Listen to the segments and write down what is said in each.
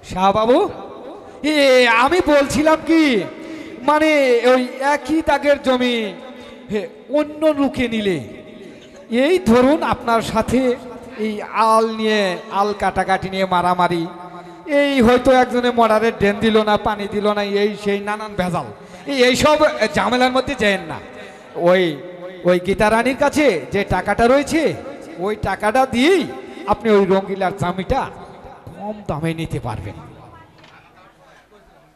শাহবাবু, আমি বলছিলাম কি, মানে ওই একই দাগের জমি অন্য লোকে নিলে, এই ধরুন আপনার সাথে এই আল নিয়ে, আল কাটাকাটি নিয়ে মারামারি, এই হয়তো একজনে মরারের ড্রেন দিল না, পানি দিল না, এই সেই নানান ভেজাল, এইসব ঝামেলার মধ্যে যেন না। ওই ওই গীতা রানীর কাছে যে টাকাটা রয়েছে, ওই টাকাটা দিয়েই আপনি ওই রঙ্গিলার জমিটা কম দামে নিতে পারবেন।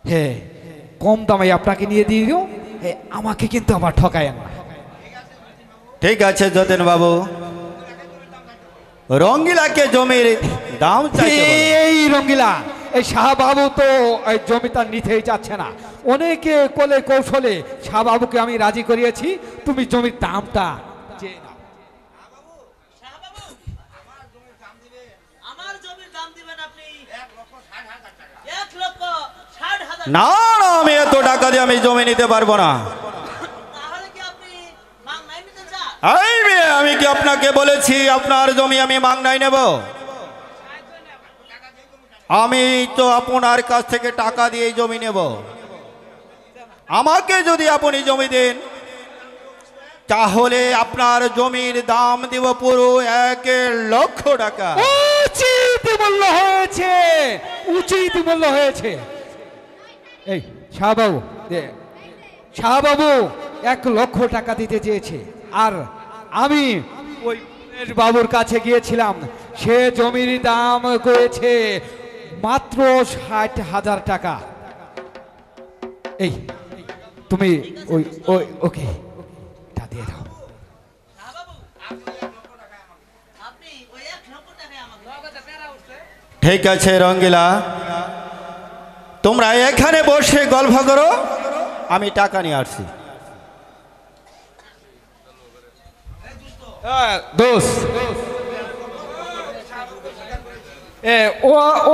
হ্যাঁ, কম দামে আপনাকে নিয়ে দিয়ে দিও, আমাকে কিন্তু আবার ঠকায়েন না। ঠিক আছে যতীন বাবু, রঙ্গিলাকে জমির দাম চাইতে বলো। এই রঙ্গিলা, এই শাহবাবু তো এই জমিটা নিতেই যাচ্ছে না। অনেকে কোলে কৌশলে শাহবাবুকে আমি রাজি করিয়েছি, তুমি জমির দামটা চেয়ে নাও। না না, আমি এত টাকা দিয়ে আমি জমি নিতে পারবো না। এই মেয়ে, আমি কি আপনাকে বলেছি আপনার জমি আমি মাংনায় নেব? আমি তো আপনার কাছ থেকে টাকা দিয়ে জমি নেব। আমাকে যদি আপনি জমি দেন, তাহলে আপনার জমির দাম দিব পুরো 1,00,000 টাকা। উচিত মূল্য হয়েছে, উচিত মূল্য হয়েছে। এই শাহবাবু, শাহবাবু 1,00,000 টাকা দিতে চেয়েছে, আর আমি ওই বাবুর কাছে গিয়েছিলাম, সে জমির দাম করেছে মাত্র 60,000 টাকা। এই তুমি ওই ওই ওকে দিয়ে দাও। ঠিক আছে রঙ্গিলা, তোমরা এখানে বসে গল্প করো, আমি টাকা নিয়ে আসছি।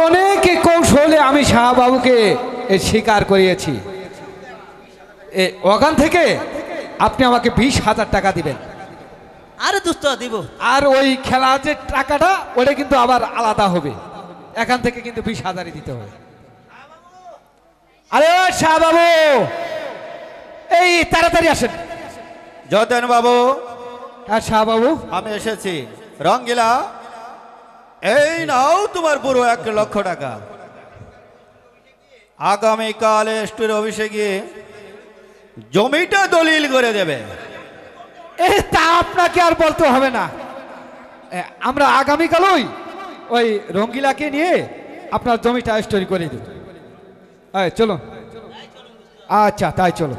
অনেক কৌশলে আমি শাহবাবুকে স্বীকার করিয়েছি। ওখান থেকে আপনি আমাকে 20,000 টাকা দিবেন। আরে দোস্ত দিব। আর ওই খেলার যে টাকাটা, ওটা কিন্তু আবার আলাদা হবে, এখান থেকে কিন্তু 20,000ই দিতে হবে। আরে শাহবাবু, এই তাড়াতাড়ি আসেন। যতীন বাবু, আর শাহবাবু, আমি এসেছি। রঙ্গিলা, এই নাও তোমার পুরো 1,00,000 টাকা। আগামীকাল স্টোর অফিসে গিয়ে জমিটা দলিল করে দেবে। তা আপনাকে আর বলতে হবে না, আমরা আগামীকালই ওই রঙ্গিলাকে নিয়ে আপনার জমিটা স্টোরি করে দেব। চলো, আচ্ছা তাই চলো।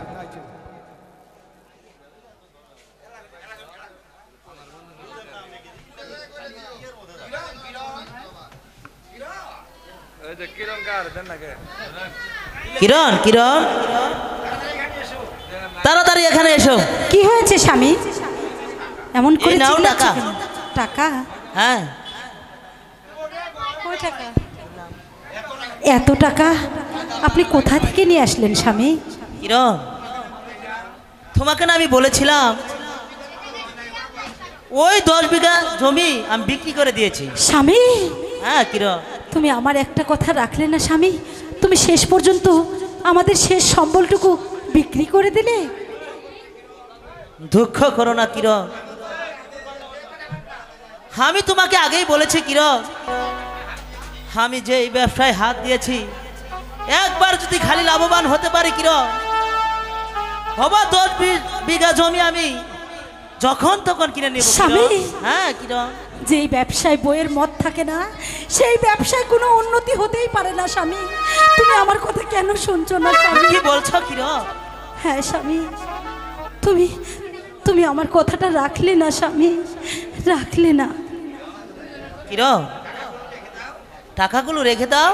কিরণ, কিরণ, তাড়াতাড়ি এখানে এসো। কি হয়েছে স্বামী? এমন করে নাও চিল্লাচ্ছ টাকা। কেন? টাকা? হ্যাঁ, কয় টাকা? এত টাকা আপনি কোথা থেকে নিয়ে আসলেন স্বামী? কিরণ, তোমাকে না আমি বলেছিলাম ওই 10 বিঘা জমি আমি বিক্রি করে দিয়েছি। স্বামী, হ্যাঁ কিরণ, তুমি আমার একটা কথা রাখলে না স্বামী? তুমি শেষ পর্যন্ত আমাদের শেষ সম্বলটুকু বিক্রি করে দিলে। দুঃখ করো না কিরণ, আমি তোমাকে আগেই বলেছি কিরণ, আমি যে এই ব্যবসায় হাত দিয়েছি, একবার যদি খালি লাভবান হতে পারি কিরণ, হবা 10 বিঘা জমি আমি যখন তখন কিনে নেব। স্বামী, হ্যাঁ কিরণ, যেই ব্যবসায় বইয়ের মত থাকে না, সেই ব্যবসায় কোনো উন্নতি হতেই পারে না স্বামী। তুমি আমার কথা কেন শুনছো না স্বামী? কি বলছো কিরণ? হ্যাঁ স্বামী, তুমি তুমি আমার কথাটা রাখলে না স্বামী, রাখলে না। কিরণ, টাকাগুলো রেখে দাও,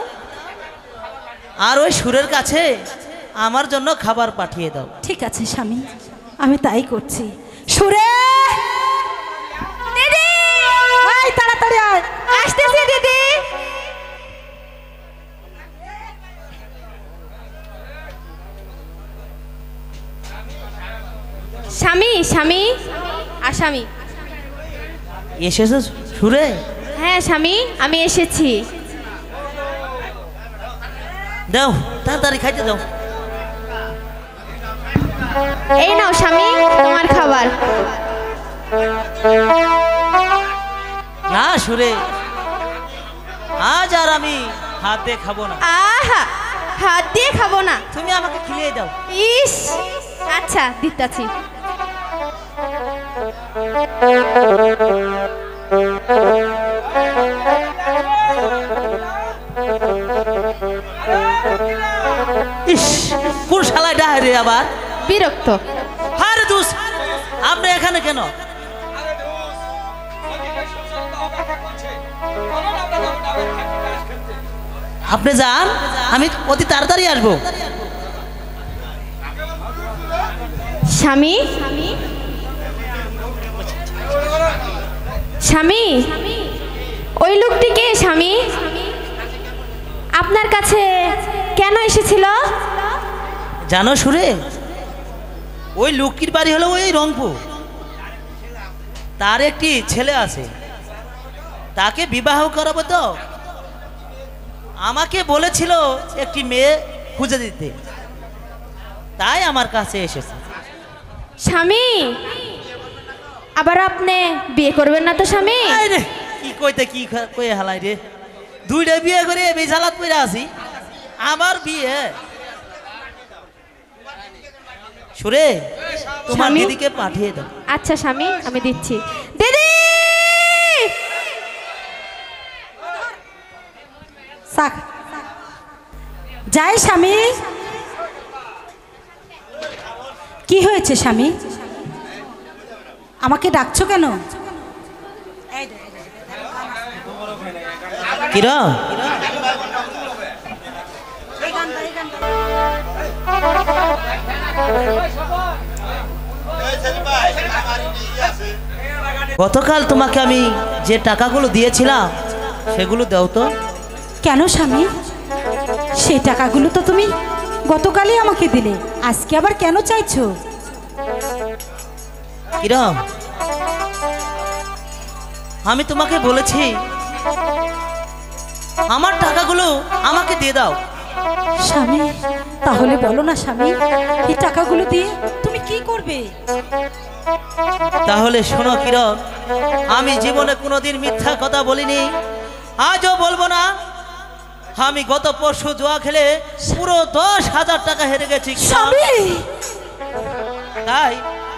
আর ওই সুরের কাছে আমার জন্য খাবার পাঠিয়ে দাও। ঠিক আছে স্বামী, আমি তাই করছি। সুরে, দিদি, আয় তাড়াতাড়ি আয়। আসতেছি দিদি। স্বামী, স্বামী, আসামি। এসেছো সুরে? হ্যাঁ স্বামী, আমি এসেছি। দাও তাড়াতাড়ি খাইতে দাও। এই নাও স্বামী তোমার খাবার। না সুরে, আজ আর আমি হাত দিয়ে খাবো না। আহা, হাত দিয়ে খাবো না? তুমি আমাকে খিলিয়ে দাও। ইস, আচ্ছা দিতাছি। ইস, কোন শালা ডাহে রে আবার? বিরক্ত। আরে দোস্ত, আপনি এখানে কেন? আপনি যান, আমি অতি তাড়াতাড়ি আসবো। স্বামী, স্বামী, ওই লোকটি কে স্বামী? আপনার কাছে কেন এসেছিল? জানো সুরে, ওই লোকটির বাড়ি হলো ওই রংপুর। তার একটি ছেলে আছে, তাকে বিবাহ করাবো তো আমাকে বলেছিল একটি মেয়ে খুঁজে দিতে, তাই আমার কাছে এসেছে। স্বামী, আবার আপনি বিয়ে করবেন না তো স্বামী? আয় রে, কি কইতে কি কয়ে হালাই রে, দুইটা বিয়ে করে বেজালাত করে আছি, আবার বিয়ে? সুরে, তোমার স্বামী? দিদিকে পাঠিয়ে দাও। আচ্ছা স্বামী, আমি দিচ্ছি। দিদি, যাই স্বামী। কি হয়েছে স্বামী, আমাকে ডাকছো কেন? কিরম গতকাল তোমাকে আমি যে টাকাগুলো দিয়েছিলাম সেগুলো দাও তো। কেন স্বামী, সেই টাকাগুলো তো তুমি গতকালই আমাকে দিলে, আজকে আবার কেন চাইছো? কিরম, আমি তোমাকে বলেছি আমার টাকাগুলো আমাকে দিয়ে দাও। স্বামী, তাহলে বলো না স্বামী, এই টাকাগুলো দিয়ে তুমি কি করবে? তাহলে শোনো কিরম, আমি জীবনে কোনোদিন মিথ্যা কথা বলিনি, আজও বলবো না। আমি গত পরশু জুয়া খেলে পুরো 10,000 টাকা হেরে গেছি কিরম। স্বামী, তাই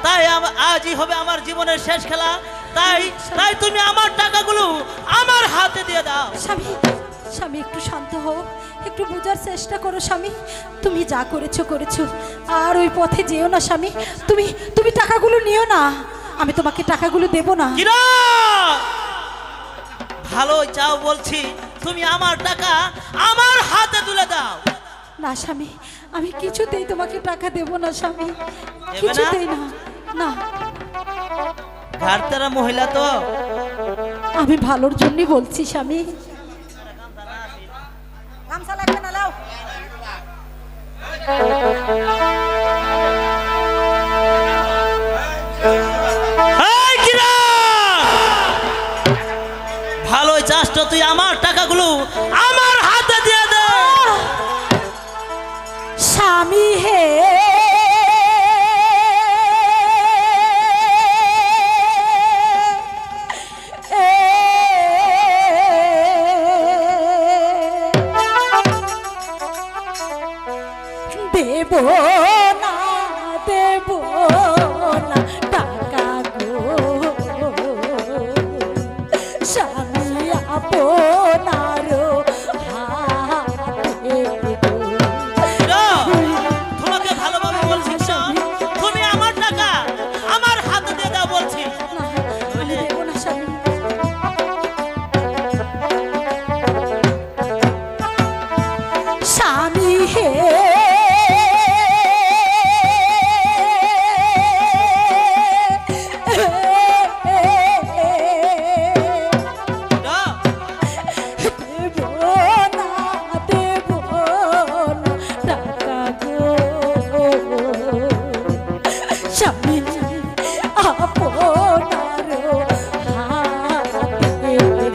তাই আজই হবে আমার জীবনের শেষ খেলা। তাই তাই তুমি আমার টাকাগুলো আমার হাতে দিয়ে দাও। স্বামী, স্বামী একটু শান্ত হও, একটু বোঝার চেষ্টা করো স্বামী। তুমি যা করেছো করেছো, আর ওই পথে যেও না স্বামী। তুমি তুমি টাকাগুলো নিও না, আমি তোমাকে টাকাগুলো দেব না। কিরম, ভালো চাও বলছি, তুমি আমার টাকা আমার হাতে তুলে দাও। না স্বামী, আমি কিছুতেই তোমাকে টাকা দেব না স্বামী, দেবে না? কিছুতেই না। না, ঘাটতারা মহিলা তো। আমি ভালোর জন্যই বলছি স্বামী। গামছা লাগবে না, লাও। এই কিরম, ভালোই চাস তো, তুই আমার টাকাগুলো আমার হাতে দিয়ে দে। স্বামী হে, দেব না, দেব না টাকা গো, স্বামী আপনার হাতে গো। তোমাকে ভালোভাবে বলছি তো, তুমি আমার টাকা আমার হাতে দিয়ে দাও বলছি। না, আমি দেব না স্বামী। স্বামী হে,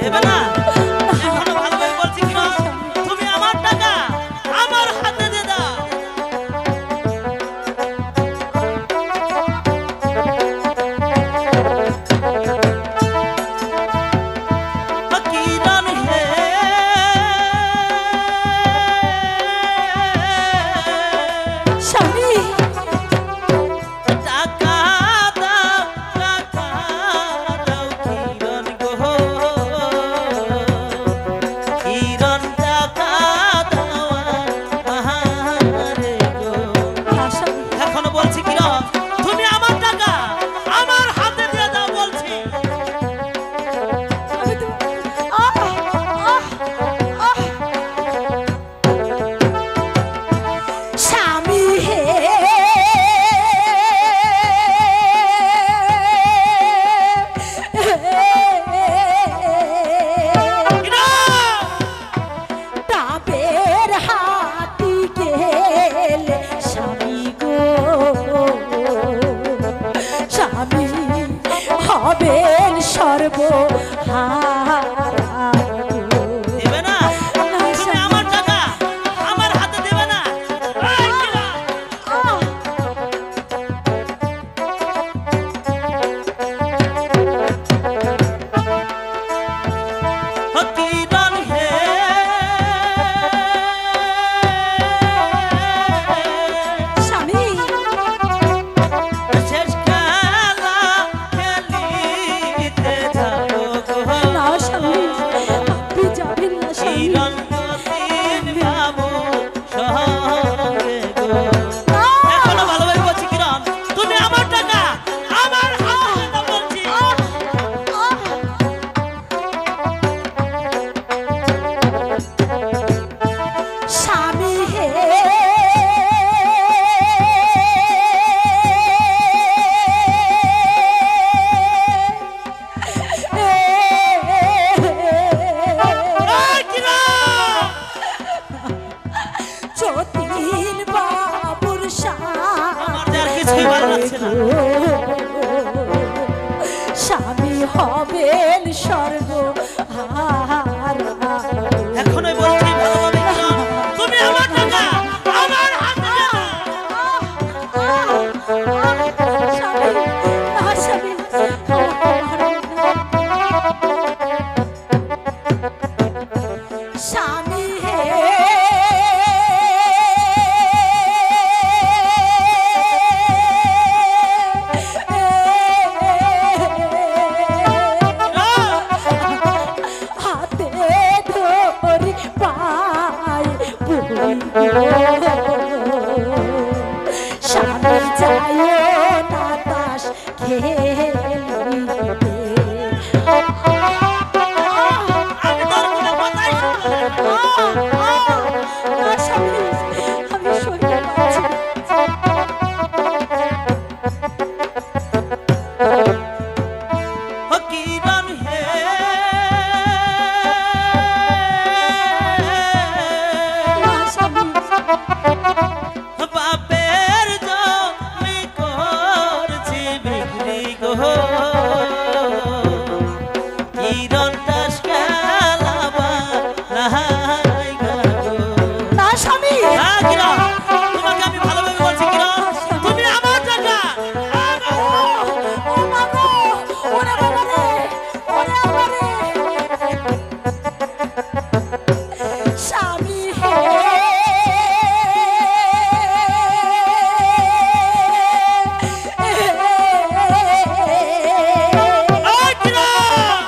দেবে না? এখনো ভালোভাবে বলছি কিরম, তুমি আমার টাকা আমার হাতি গেলে স্বামী গো স্বামী হবেন সর্বহারা দেবে না তুমি আমার টাকা আমার হাতে দেবে না এই কিরা! কিরণ হে স্বামী শেষ খেলা খেলিতে যাবো গো। না স্বামী আপনি যাবেন না স্বামী কিরণ যতীন বাবু সঙ্গে গো। এখনো ভালোভাবে বলছি কিরণ তুমি আমার টাকা আমার হাতে দাও বলছি। স্বামী হে এই কিরণ! যতীন বাবুর আমার যে আর কিছুই ভালো লাগছে না। স্বামী হবেন সর্বহারা এখনোই বলছি ভালোভাবে কিরণ তুমি আমার টাকা আমার হাতে দাও। স্বামী না স্বামী স্বামী হে হাতে ধরি পায় স্বামী যায় না তাস খেলিতে আমি তোর কোনো কথাই শুনবো না। না স্বামী আমি সইতে পারছি না। ও কিরণ হে না স্বামী বাপের জমি করছি বিক্রি গো। কিরণ দাস খেলাবা নাই গো। না স্বামী হ্যাঁ কিরণ তোমাকে আমি ভালোভাবে বলছি কিরণ তুমি আমার টাকা ও মা গো ওরে বাবা রে ওরে বাবা রে স্বামী হে এই কিরণ!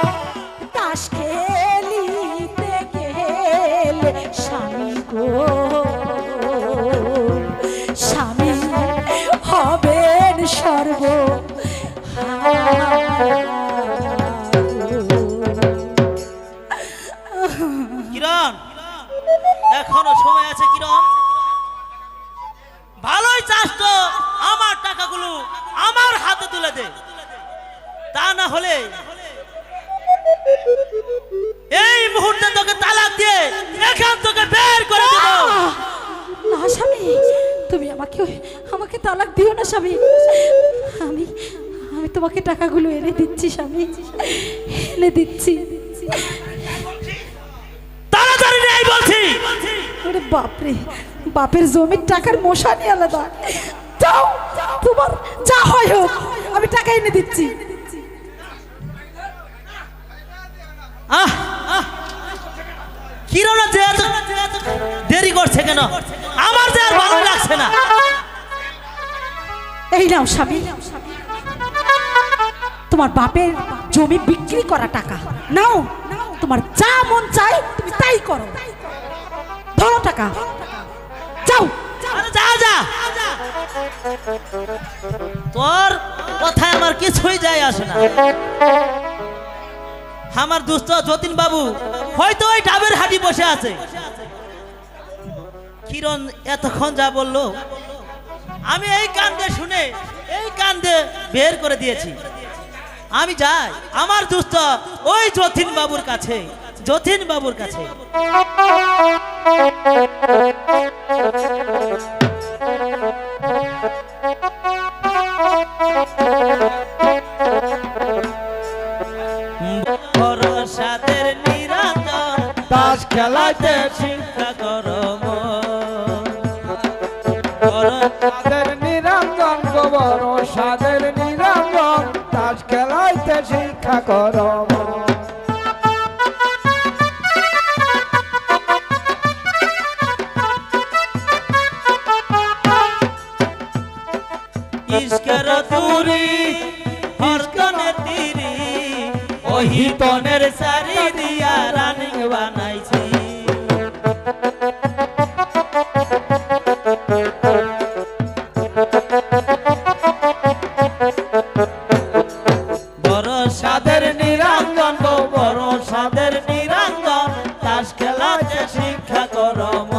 তাস খেলিতে গেলে স্বামী গো স্বামী হবেন কিরণ এখনো সময় আছে কিরণ ভালোই চাস তো আমার টাকাগুলো আমার হাতে তুলে দে তা না হলে এই মুহূর্তে তোকে তালাক দিয়ে এখান থেকে বের করে দেব। না স্বামী তুমি আমাকে আমাকে তালাক দিও না স্বামী আমি আমি তোমাকে টাকাগুলো এনে দিচ্ছি স্বামী এনে দিচ্ছি তাড়াতাড়ি নেই বলছি। ওরে বাপরে বাপের জমির টাকার মশানি আলাদা যাও তোমার যা হয় হোক আমি টাকা এনে দিচ্ছি আহ কিরণ যে এত দেরি করছে কেন আমার যে আর ভালো লাগছে না। এই নাও স্বামী তোমার বাপের জমি বিক্রি করা টাকা নাও তোমার যা মন চাই তুমি তাই করো ধরো টাকা যাও আরে যা যা তোর কথায় আমার কিছুই যায় আসে না। আমার দুস্থ যতীন বাবু হয়তো ওই ডাবের হাটি বসে আছে। কিরণ এতক্ষণ যা বললো আমি এই কান্দে শুনে এই কান্দে বের করে দিয়েছি। আমি যাই আমার দুস্থ ওই যতীন বাবুর কাছে। ভরসাদের নিরঞ্জন তাস খেলাইতে শিক্ষা করম সাদের নিরঞ্জন গোবর সাদের নিরঞ্জন তাস খেলাইতে শিক্ষা করো ইস্কের তুরি হরকনে তিরি ওহিতনের সারি দিয়া রানিং বানাইছি বড় সাদের নিরঞ্জন গো বড় সাদের নিরঞ্জন তাস খেলাতে শিক্ষা করম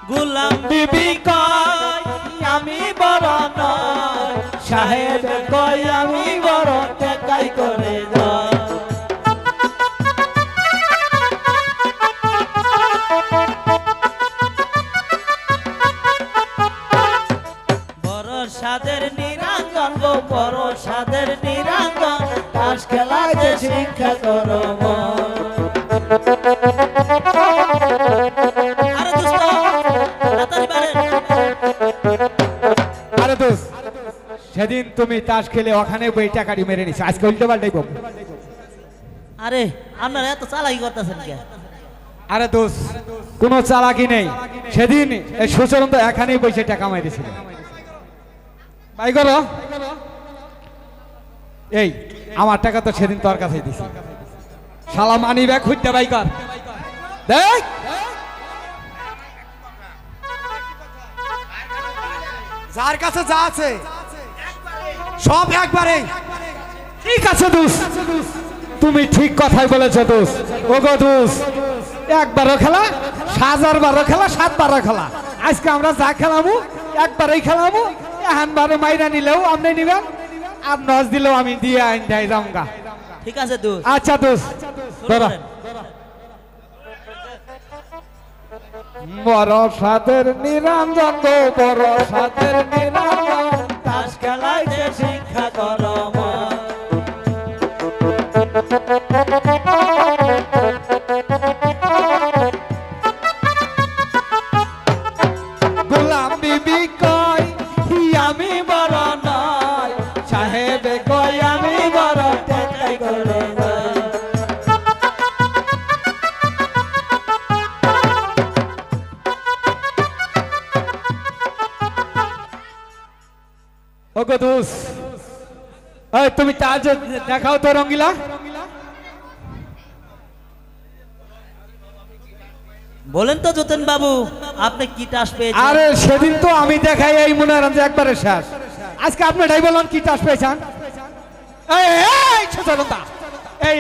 গুলাম বিবি কয় আমি বড় নয় সাহেব কয় আমি বড় টেকাই করে যায় বড় সাদের নিরঞ্জন গো বড় সাদের নিরঞ্জন তাস খেলাতে শিক্ষা করম আরে দোস্ত তাড়াতাড়ি বাড়েন আরে দোষ সেদিন তুমি তাস খেলে ওখানে বই টাকাটি মেরে নিছো আজকে উল্টো পাল্টাই বল আরে আপনারা এত চালাকি করতেছেন কে আরে দোষ কোনো চালাকি নেই সেদিন এই সুচরণ তো এখানেই বসে টাকা মেরেছিল ভাই করো এই আমার টাকা তো সেদিন তোর কাছেই দিছি শালা মানি ব্যাগ খুঁজতে ভাই কর দেখ যার কাছে যা আছে সব একবারে ঠিক আছে দোষ তুমি ঠিক কথাই বলেছো দোষ ও গো দোষ একবারও খেলা 1000বারও খেলা 7বারও খেলা আজকে আমরা যা খেলামু একবারই খেলামু এহানবারে মাইরা নিলেও আপনি নিবেন আর নজ দিলেও আমি দিয়ে আইন দেয় রঙ্গা ঠিক আছে দোষ আচ্ছা দোষ ধরো বড় সাদের নিরঞ্জন গো বড় সাদের নিরঞ্জন তাস খেলাইতে শিক্ষা করম গোলাম বিবি কয় আমি বড় নয় সাহেব কয় আমি বড় টেকাই করে যাই। ওগো দোষ এই তুমি তাজ দেখাও তো রঙ্গিলা বলেন তো যতীন বাবু আপনি কি টাস পেয়েছেন আরে সেদিন তো আমি দেখাই এই মনে হয় যে একবারে শেষ আজকে আপনি এটাই বলুন কি টাস পেয়েছেন এই এই সুচরণদা এই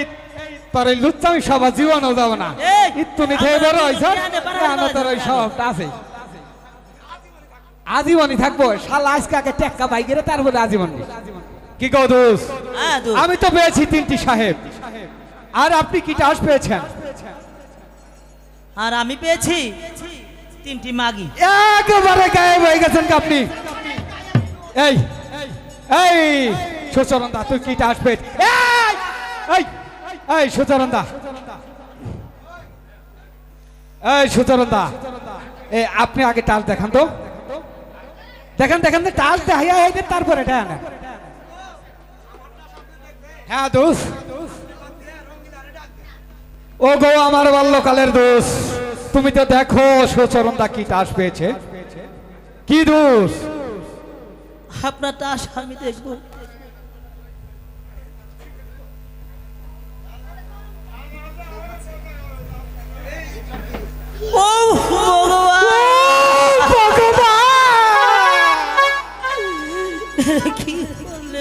তোর এই লুচ্চামি সবার জীবনও যাব না এই, তুমি খেয়ে বড় হয়েছ আপনার বাড়ানো তোর ওই সবটা আছে আজীবনই থাকবো শালা আজকে আগে টেক্কা বাইকের তারপরে আজীবনী কি কও দোষ হ্যাঁ দোষ আমি তো পেয়েছি 3টি সাহেব আর আপনি কি টাস পেয়েছেন আর আমি পেয়েছি 3টি মাগি একেবারে গায়েব হয়ে গেছেন আপনি এই এই সুচরণ দা তুই কি টাস পেয়েছ এই এই এই সুচরণ দা এই সুচরণ দা আপনি আগে টাস দেখান তো দেখেন দেখেন টাস দেখাইয়া তারপরে দেন হ্যাঁ দোষ ও গো আমার বাল্যকালের দোষ তুমি তো দেখো সুচরণ দা কি টাস পেয়েছে কি দোষ আপনার টাস আমি দেখবো ও ভগবান কি বললে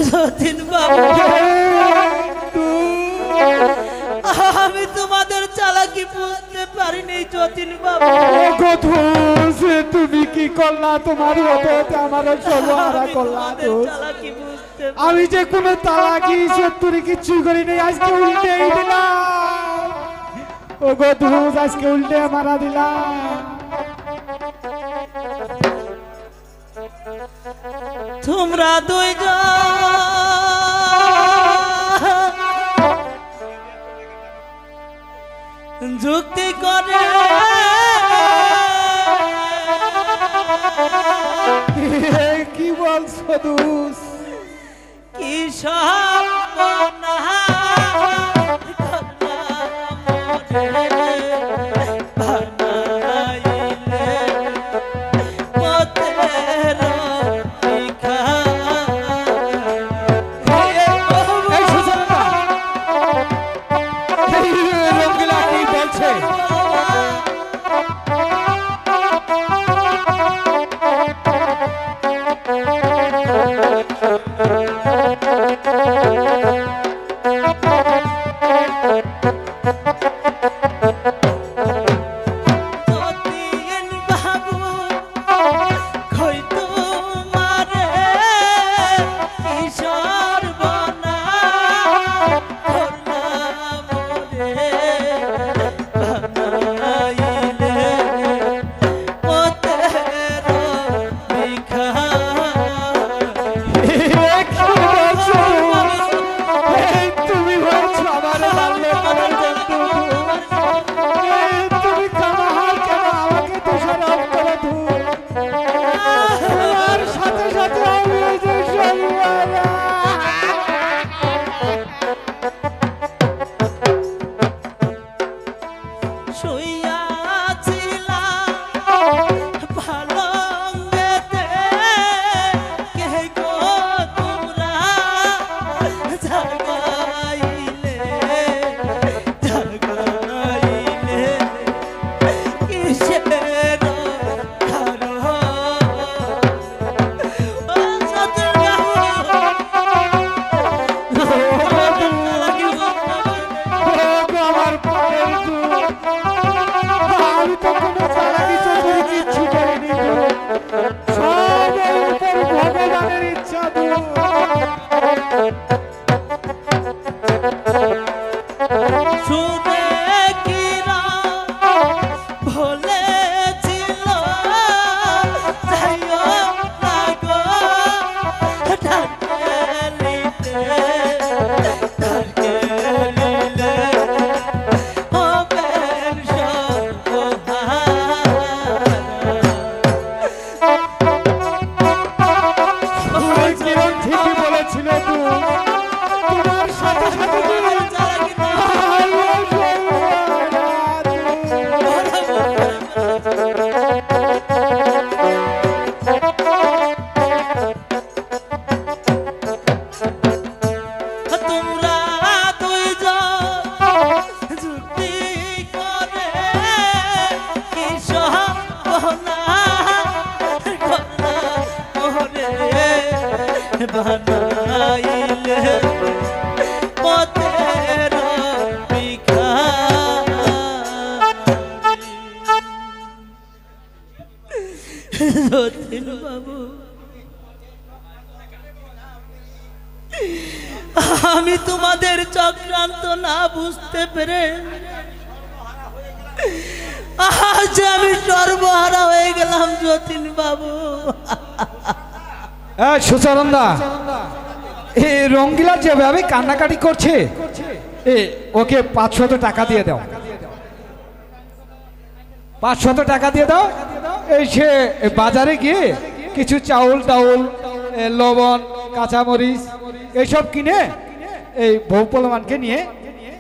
যতীন বাবু আমি তোমাদের চালাকি বুঝতে পারিনি যতীন বাবু। ওগো দোষ, তুমি কি করলা? তোমার হতে আমার সর্বহারা করলা তোমাদের দোষ। চালাকি বুঝতে আমি যে কোনো তালাকি সত্যি কিছুই করিনি, আজকে উল্টেই দিলাম। ওগো দোষ, আজকে উল্টে মারা দিলাম। তোমরা দুইজন যুক্তি করে কি বলছো দোষ? কি সব এই সুচরিতা, এই রঙ্গিলা কি বলছে? যতীন বাবু কই তোমারে কিশোর বনা করলাম রে বানাইলে ওতের তুমি বলছো আমার বাল্যকালের বন্ধু। তুমি কামাহার কেন আমাকে দোষারোপ করে দূর? আর সাথে সাথে আমি এই যে সর্বহারা। শুইয়াছিলাম পালঙ্কেতে, কে গো তোমরা জাগাইলে জাগাইলে কিসের কারণ? ও যতীন ওগো আমার পায়ের দুধ, আমি তো কোনো চালাকি চতুরি কিচ্ছু করিনি। সব এর উপর ভগবানের ইচ্ছা দূর। শুনে কিরা বলেছিল যাইও না গো ঢাকেলিতে ঢাকেলিলে হবেন সর্বহারা। কিরণ ঠিকই বলেছিল তুই। তোমার সাথে সাথে তুই চালাকি না। আমিও তোমরা দুইজন যুক্তি করে কি সহনা বানাইলে পথের ভিখারি। যতীন বাবু, আমি তোমাদের চক্রান্ত না বুঝতে পেরে আজ আমি সর্বহারা হয়ে গেলাম যতীন বাবু। সুচরন্দা, এই রঙ্গিলা যেভাবে কান্নাকাটি করছে, ওকে 500 টাকা দিয়ে দাও। 500 টাকা দিয়ে দাও। এই সে বাজারে গিয়ে কিছু চাউল টাউল, লবণ, কাঁচামরিচ এইসব কিনে এই বউ পোলামানকে নিয়ে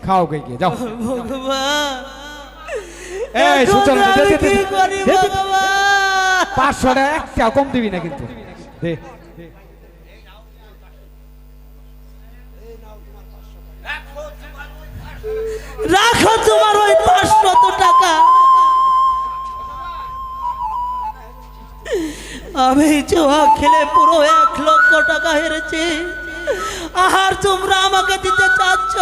খাও গিয়ে যাও। ভগবান, এই সুচরন্দা, এখন দে, দে, আমি দে, কি করি দে, দে। ভগবান? 500 টাকা একটা কম দিবি না কিন্তু। দে। রাখো তোমার ওই 500 টাকা। আমি জুয়া খেলে পুরো 1 লক্ষ টাকা হেরেছি, আর তোমরা আমাকে দিতে চাচ্ছ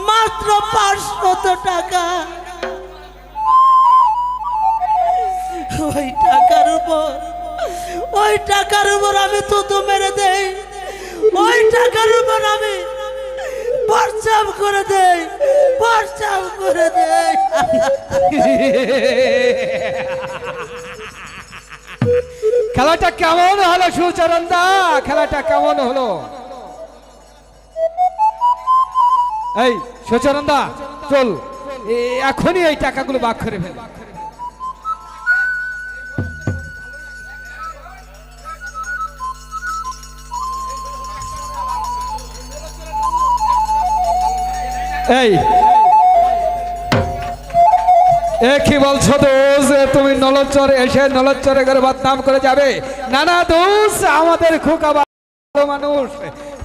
মাত্র 500 টাকা। ওই টাকার উপর আমি তো মেরে দেই, ওই টাকার উপর আমি পরচাপ করে দেই, পরচাপ করে দেই। খেলাটা কেমন হলো সুচরণ দা? খেলাটা কেমন হলো? এই সুচরণ দা চল, এখনই এই টাকাগুলো ভাগ করে ফেল। এই কি বলছো দোষ? তুমি নলচর এসে নলচরে করে বদনাম করে যাবে? না না দোষ, আমাদের খোকা ভালো মানুষ,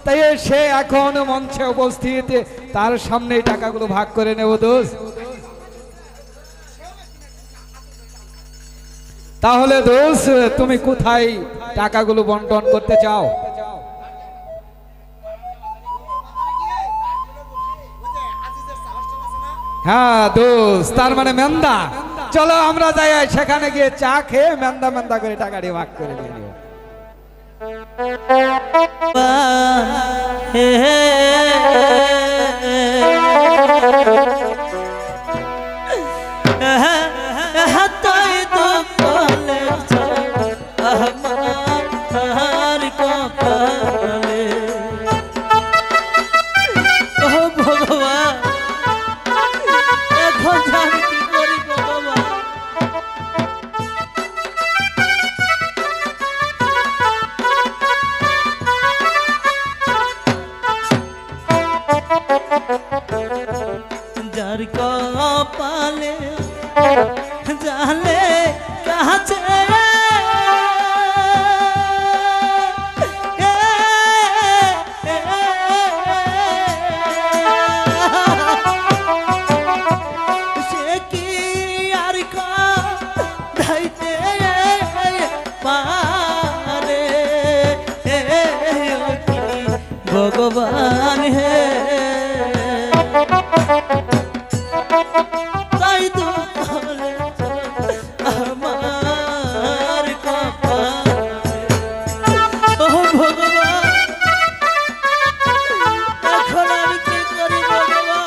তাই সে এখন মঞ্চে উপস্থিত, তার সামনে টাকাগুলো ভাগ করে নেব দোষ। তাহলে দোষ তুমি কোথায় টাকাগুলো বন্টন করতে চাও? হ্যাঁ দোষ, তার মানে মেন্দা। চলো আমরা যাই, সেখানে গিয়ে চা খেয়ে মেন্দা মেন্দা করে টাকাটি ভাগ করে নিয়ে নিও। তাই তো বলেছ আমার কপালে, ও ভগবান এখন আমি কি করি ভগবান? যার কপালে জালে কাছে সে কি আর কাইতে পারে ভগবান হে। তাই তো আমার কপালে, ও ভগবান এখন আমি কি করি ভগবান?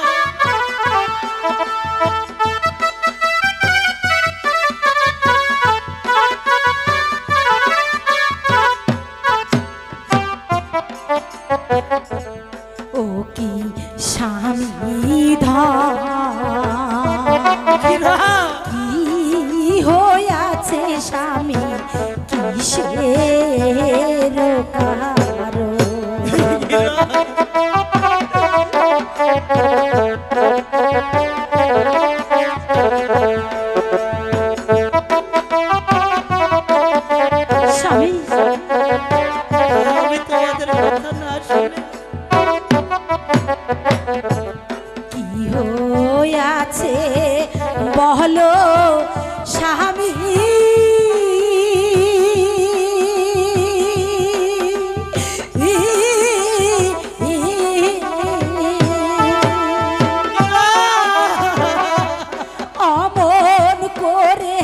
ও কি স্বামী কি হইয়াছে স্বামী, কিসের কারণ? স্বামী আমি তোমাদের কথা না শুনে কি হইয়াছে বলো স্বামী, অমন করে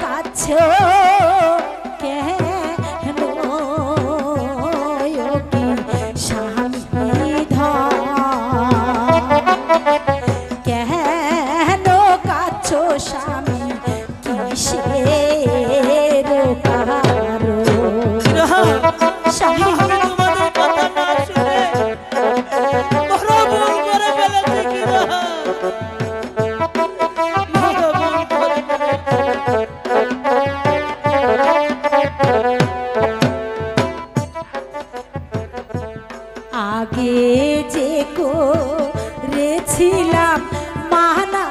কাছো কেন? কি স্বামী কেন কাছো স্বামী, কিসের কারণ? স্বামী আমি তোমাদের কথা না শুনে বড় ভুল করে ফেলেছি কিরা, বড় ভুল করে আগে যে করেছিলাম মানা,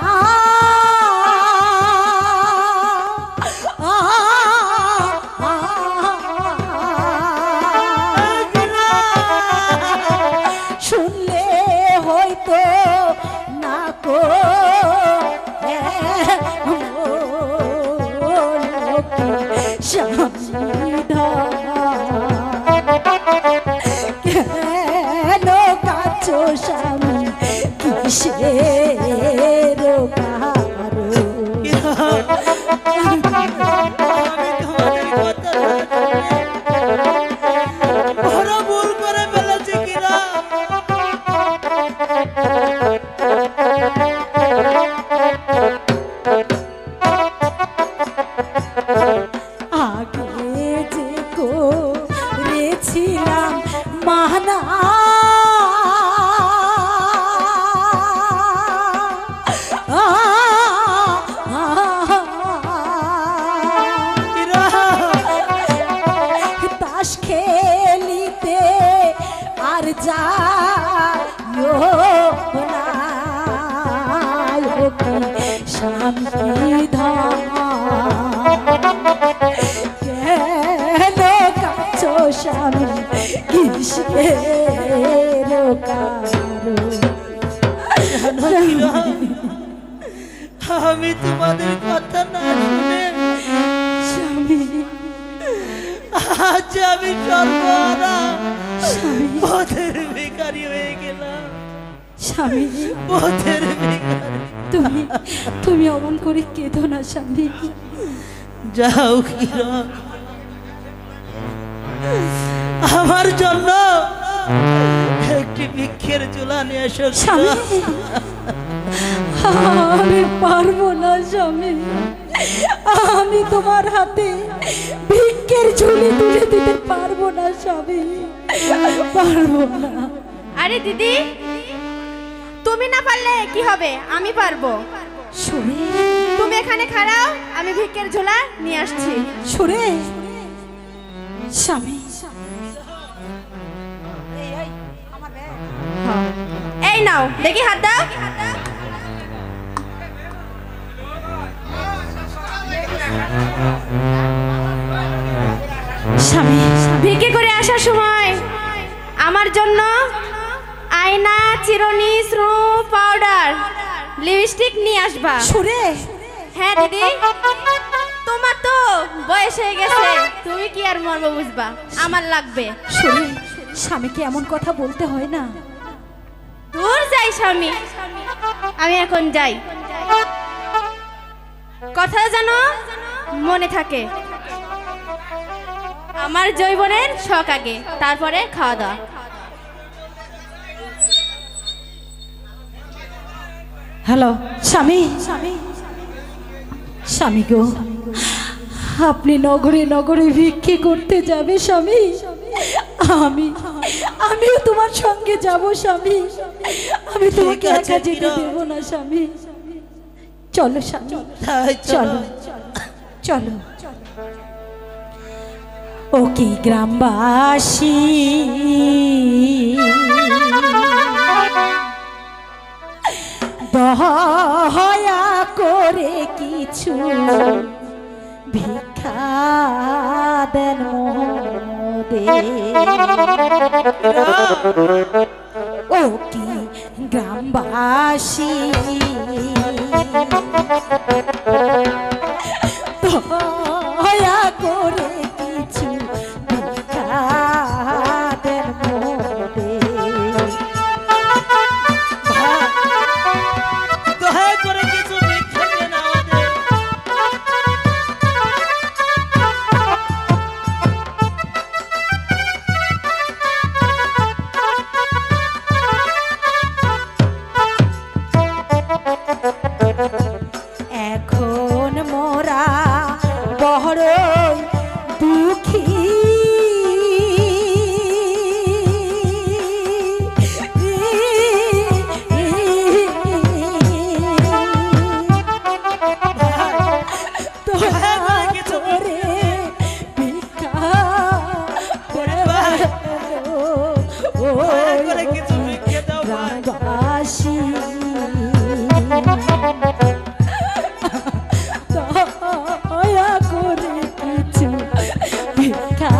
শুনলে হয়তো না কো কেন কাছো স্বামী, কিসের কারণ? যাইও না স্বামী কেন কাছো স্বামী কিসের আমি তোমাদের কথা না শুনে স্বামী আজ আমি সর্বহারা পথের ভিখারি হয়ে গেলাম। স্বামী পথের ভিখারি। তুমি তুমি অমন করে কেঁদো না স্বামী। যাও কিরণ, আমার জন্য একটি ভিক্ষের চুলা নিয়ে এসো। স্বামী আমি পারবো না স্বামী, আমি তোমার হাতে ভিক্ষের ঝুলি তুলে দিতে পারবো না স্বামী, পারবো না। আরে দিদি, তুমি না পারলে কি হবে, আমি পারবো। সুরে তুমি এখানে খাড়াও, আমি ভিক্ষের ঝোলা নিয়ে আসছি। সুরে স্বামী এই নাও, দেখি হাত দাও। স্বামী ভিক্ষে করে আসার সময় আমার জন্য আয়না, চিরুনি, স্রু, পাউডার, লিপস্টিক নিয়ে আসবা। সুরে হ্যাঁ দিদি, তোমার তো বয়স হয়ে গেছে, তুমি কি আর মর্ম বুঝবা, আমার লাগবে। সুরে স্বামীকে এমন কথা বলতে হয় না। দূর যাই স্বামী, আমি এখন যাই, কথা যেন মনে থাকে। আমার জৈবনের শখ আগে, তারপরে খাওয়া দাওয়া। হ্যালো স্বামী, স্বামী গো, আপনি নগরে নগরে ভিক্ষে করতে যাবে স্বামী? আমিও তোমার সঙ্গে যাব স্বামী, আমি তোমাকে ঠিক আছে, একা যেতে কিরণ। দেব না স্বামী। চলো স্বামী, তাই চলো চলো। ও কি গ্রামবাসী, দয়া করে কিছু ভিক্ষা দেন মোদের। ও কি গ্রামবাসী, দয়া করে কিছু ভিক্ষা দেন মোদের। দয়া করে কিছু ভিক্ষা দেন আমাদের। এখন মোরা বড়ই দুঃখী, দয়া করে কিছু ভিক্ষা দাও ভাই। গ্রামবাসী দয়া করে কিছু ভিক্ষা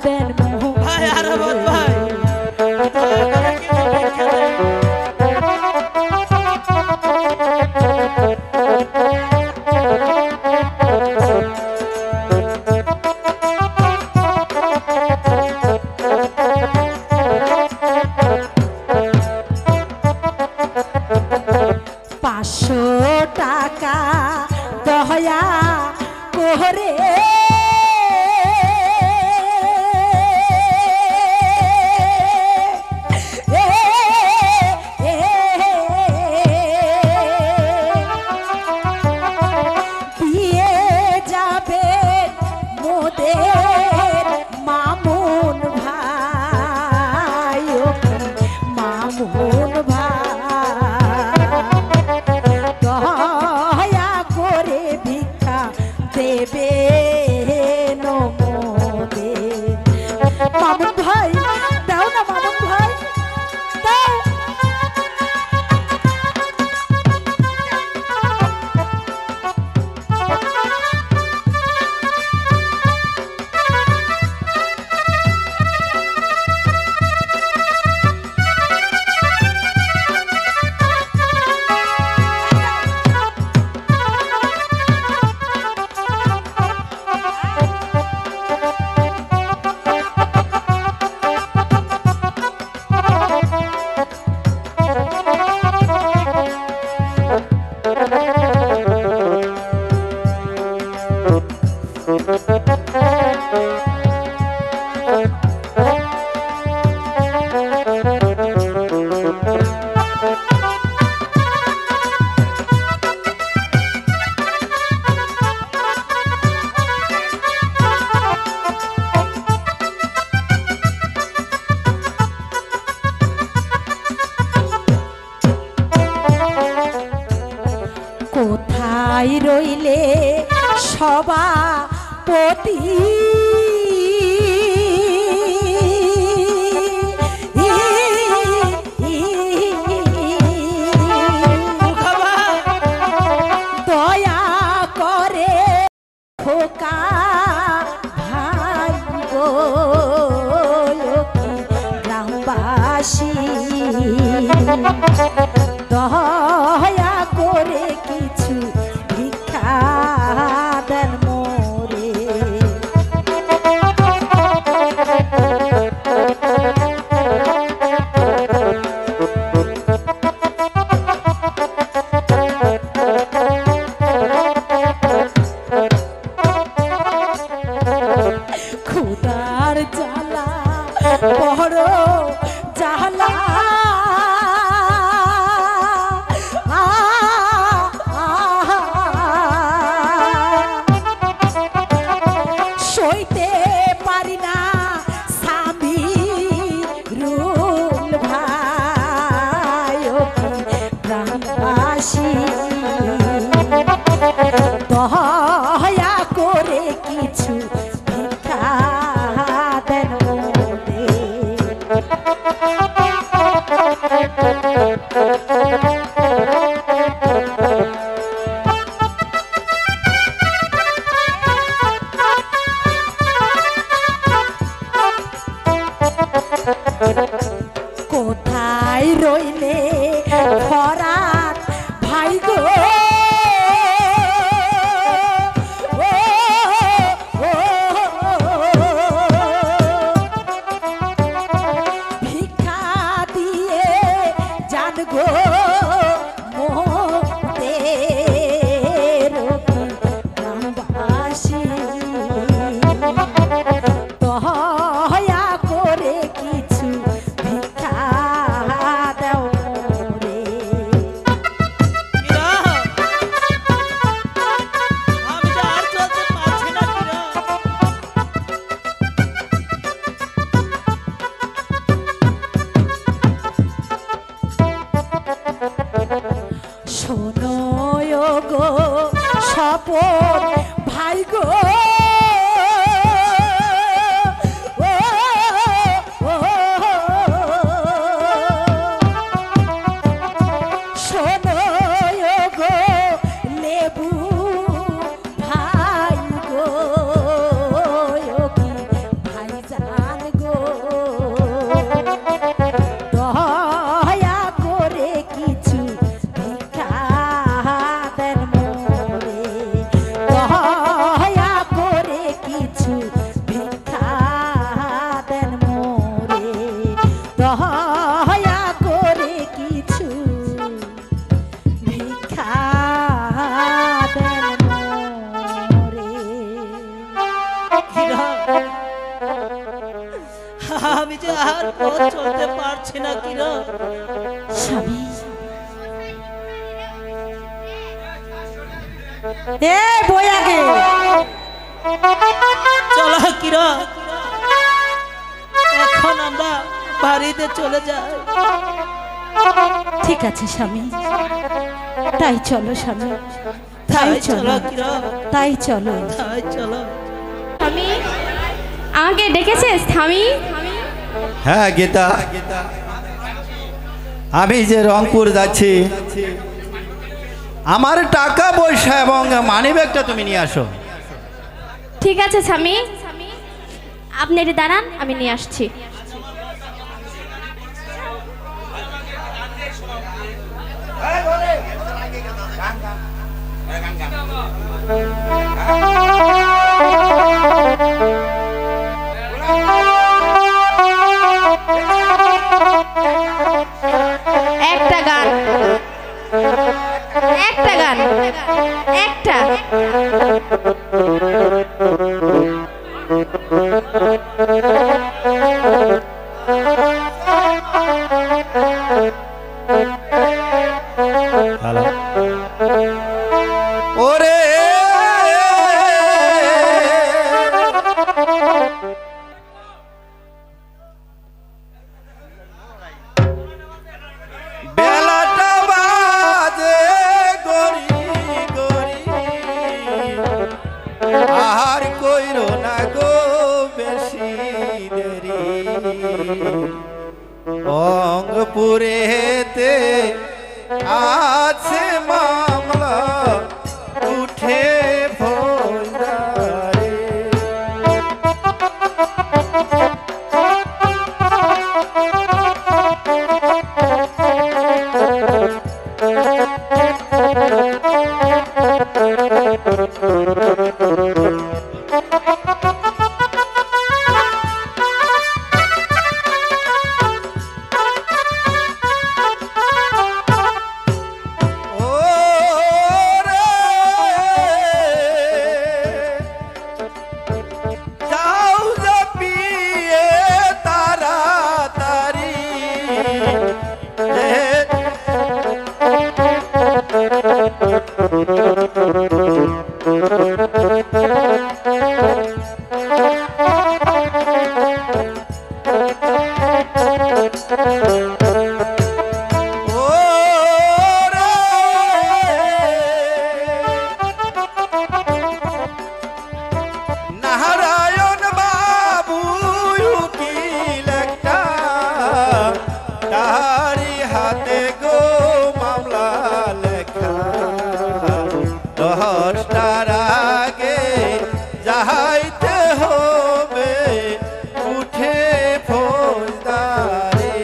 দেন ভাই আরে বল ভাই, দয়া করে কিছু ভিক্ষা দেন। টাকা দয়া করে দিয়ে যাবে মোদের মামুন ভাই, ও মামুন ভাই, দয়া করে ভিক্ষা দেবে মোদের। মামুন ভাই দাও না, মামুন ভাই। কোথায় রইলে সভাপতি দয়া করে খোকা ভাই গো গ্রামবাসী দয়া করে কিছু ভিক্ষা দেন মোরে। খুদার জ্বালা বড় জ্বালা সইতে পারি না স্বামী রুল ভাই গ্রামবাসী দয়া করে কিছু ভিক্ষা দেন মোরে। কোথায় রইলে খরাত ভাই গো ভিক্ষা দিয়ে জান গো মোদের গ্রামবাসী দয়া করে কিছু ভিক্ষা দাও মোরে। আমি যে আর চলতে পারছি না কিরা। শোনো গো স্বপন ভাই গো শোনো গো লেবু ভাই গো ভাই জান গো দয়া করে কিছু ভিক্ষা দেন মোরে। দয়া করে কিছু ভিক্ষা দেন মোরে। দয়া করে কিছু ভিক্ষা দেন মোরে। কিরা, আমি যে আর পথ চলতে পারছি না কিরা। স্বামী এ বই আগে চলো কিরা, এখন আমরা বাড়িতে চলে যাই। ঠিক আছে স্বামী, তাই চলো স্বামী, তাই তাই চলো, চলো কিরা, তাই চলো। তাই চলো। স্বামী আমাকে ডেকেছিস স্বামী? হ্যাঁ গীতা, আমি যে রংপুর যাচ্ছি, আমার টাকা পয়সা এবং মানি ব্যাগটা তুমি নিয়ে আসো। ঠিক আছে স্বামী, আপনি এটি দাঁড়ান, আমি নিয়ে আসছি। একটা গান, একটা গান, একটা আর কইরো না গো বেশি দেরি অঙ্গপুরেতে আছে মামলা উঠে ফৌজদারি। নারায়ণ বাবু উকিল একটা, তারি হাতে গো মামলা লেখা। 10টার আগে যাইতে হবে উঠে ফৌজদারি।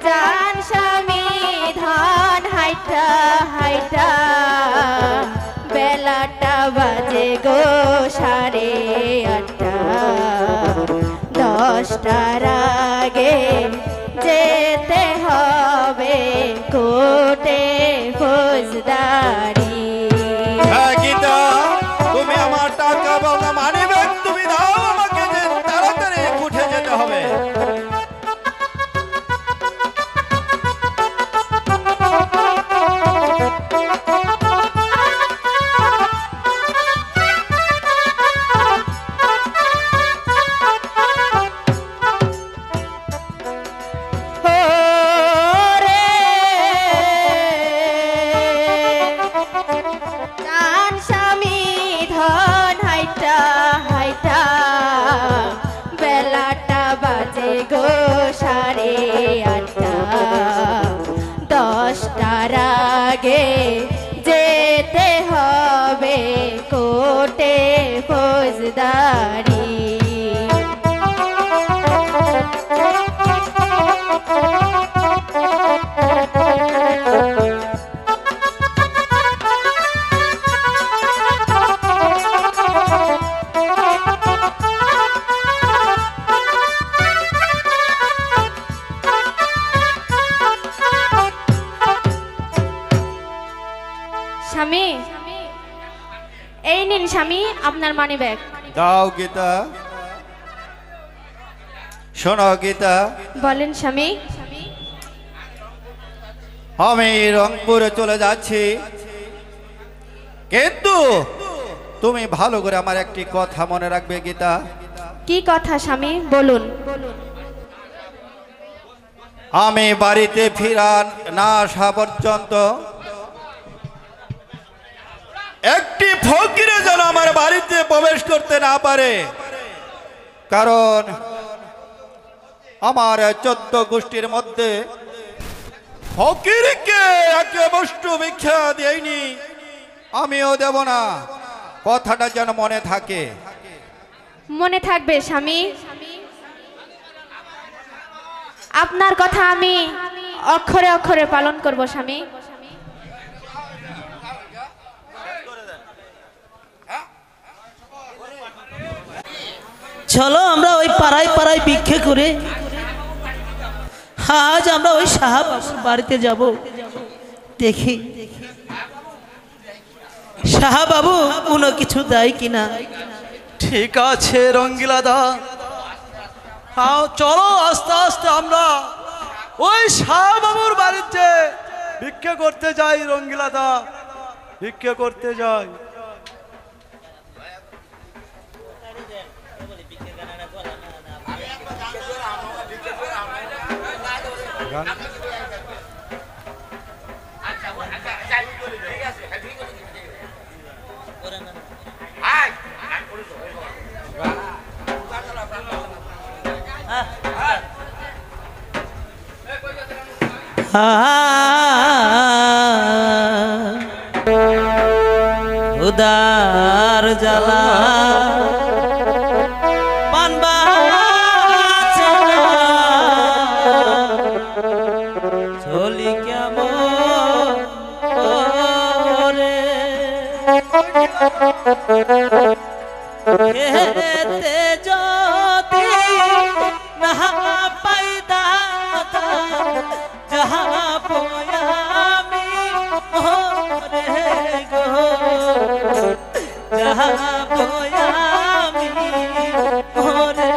জান স্বামী ধান হাইটা হাইটা বেলাটা বাজে গো 8:30 10টার আগে যেতে হবে কোর্টে ফৌজদারি। হ্যাঁ গীতা, তুমি আমার টাকা বলা মানিবে, তুমি দাও আমাকে, যে তাড়াতাড়ি উঠে যেতে হবে। জান স্বামী ধন হাইটা হাইটা বেলাটা বাজে গো 8:30 10টার আগে যেতে হবে কোর্টে ফৌজদারি। স্বামী, এই নিন স্বামী আপনার মানি ব্যাগ। দাও গীতা। শোনো গীতা, বলেন স্বামী। আমি রংপুরে চলে যাচ্ছি, কিন্তু তুমি ভালো করে আমার একটি কথা মনে রাখবে গীতা। কি কথা স্বামী, বলুন। আমি বাড়িতে ফিরান না আসা পর্যন্ত একটি ফকিরে যেন আমার বাড়িতে প্রবেশ করতে না পারে, কারণ আমার 14 গোষ্ঠীর মধ্যে ফকিরকে একে বস্তু ভিক্ষা দেয়নি, আমিও দেব না। কথাটা যেন মনে থাকে। মনে থাকবে স্বামী, আপনার কথা আমি অক্ষরে অক্ষরে পালন করব স্বামী। চলো আমরা ওই পাড়ায় পাড়ায় ভিক্ষে করে আজ আমরা ওই সাহাব বাড়িতে যাব, দেখি শাহবাবু কোনো কিছু দেয় কিনা। ঠিক আছে রঙ্গিলা দা, চলো আস্তে আস্তে আমরা ওই শাহবাবুর বাড়িতে ভিক্ষা করতে যাই। রঙ্গিলা দা, ভিক্ষা করতে যাই। উদার জ্বালা পানবা চলি কেমন করে খেতে যদি না পাই দাদা যাহা আমি ওরে গো, যাহা আমি ওরে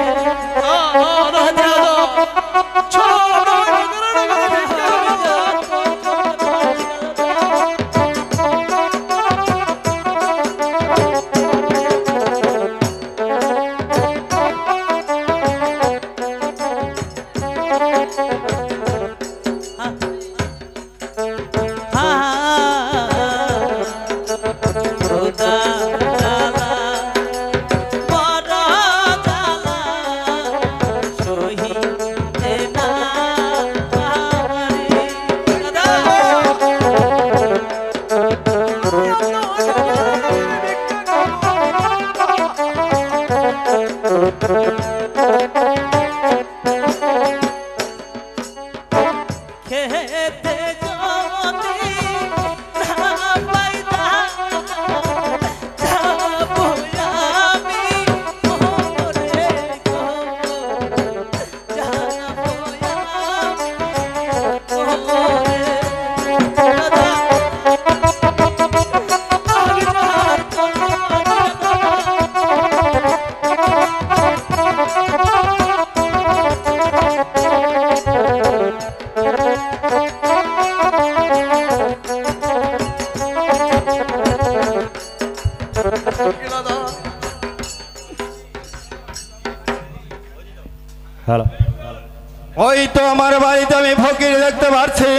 ওই তো আমার বাড়িতে আমি ফকির দেখতে পাচ্ছি।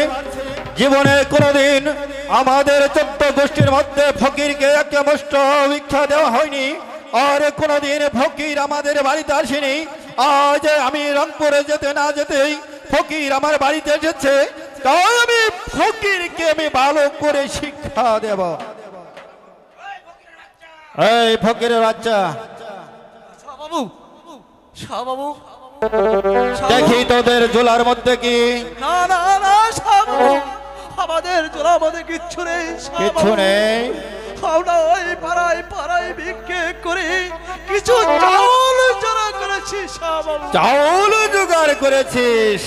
জীবনে কোনোদিন আমাদের 14 গোষ্ঠীর মধ্যে ফকিরকে একটা মুষ্ট ভিক্ষা দেওয়া হয়নি, আর কোনোদিন ফকির আমাদের বাড়িতে আসেনি। আজ আমি রংপুরে যেতে না যেতেই ফকির আমার বাড়িতে এসেছে, তাই আমি ফকিরকে আমি ভালো করে শিক্ষা দেব। এই ফকিরের বাচ্চা, শাহবাবু, শাহবাবু, দেখি তোদের জোলার মধ্যে কি? না না না শাহবাবু, আমাদের জোলার মধ্যে কিচ্ছু নেই। কিছু নেই? আমরা ওই পাড়ায় পাড়ায় ভিক্ষে করে কিছু চাউল জোগাড় করেছি শাহবাবু। চাউল জোগাড় করেছিস?